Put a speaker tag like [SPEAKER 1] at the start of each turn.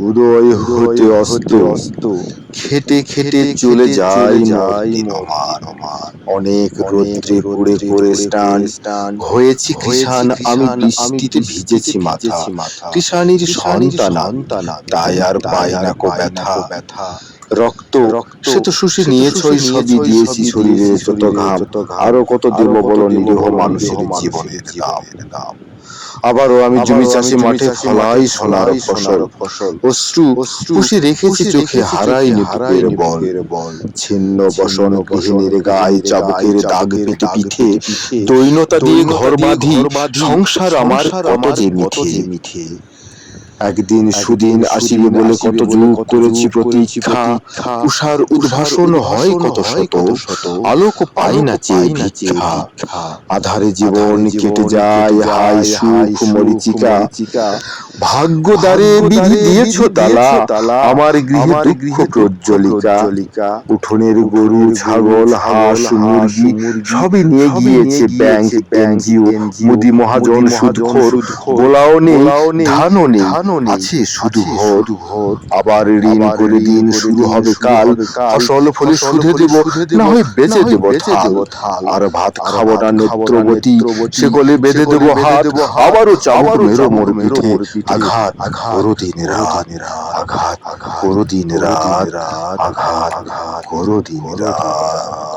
[SPEAKER 1] উদয় হতে অস্ত খেটে খেটে চলে যায় মোর দিন আমার। অনেক রৌদ্রে পুড়ে পুড়ে স্নান হয়েছি কৃষাণ, আমি বৃষ্টিতে ভিজেছি মাথা। কৃষাণীর সন্তান আমি, তাই আর পাই না কো ব্যথা। রক্ত সে তো শুষে নিয়েছই, সবই দিয়েছি শরীরের যত ঘাম। আরো কত দেব বলো নিরীহ মানুষের জীবনের দাম। আবারও আমি জমি চাষে মাঠে ফলাই সোনার ফসল, অশ্রু পুষে রেখেছি চোখে, হারাইনি বুকের বল। ছিন্ন বসন গৃহিণীর গায়ে চাবুকের দাগ পেটে পিঠে, দৈনতা দিয়ে ঘর বাঁধি, সংসার আমার কত যে মিঠে। একদিন সুদিন আসিবে বলে কত যুগ করেছি প্রতীক্ষা, উষার উদ্ভাসন হয় কত শত, আলোক পাই না চেয়ে ভিক্ষা। আধারে জীবন কেটে যায় হায় সুখ মরীচিকা, ভাগ্য দ্বারে বিধি দিয়েছ তালা, আমার গৃহে দুঃখ প্রজ্জ্বলিকা। উঠোনের গরু ছাগল হাঁস মুরগি সবই নিয়ে গিয়েছে ব্যাংক এনজিও, মুদি মহাজন সুদখোর, গোলাও নেই ধানও নেই, আছে শুধু ঘোর। আবার ঋণ করে দিন শুরু হবে কাল, ফসল ফলে সুধে দেব, না হয় বেচে দেব থাল। আর ভাত খাবো না নেত্রবতী, সেকলে বেঁধে দেব হাত, আবারও চাবুক মেরো মোর পিঠে। আঘাত করো দিন রাত, আঘাত করো দিন রাত, আঘাত করো দিন রাত।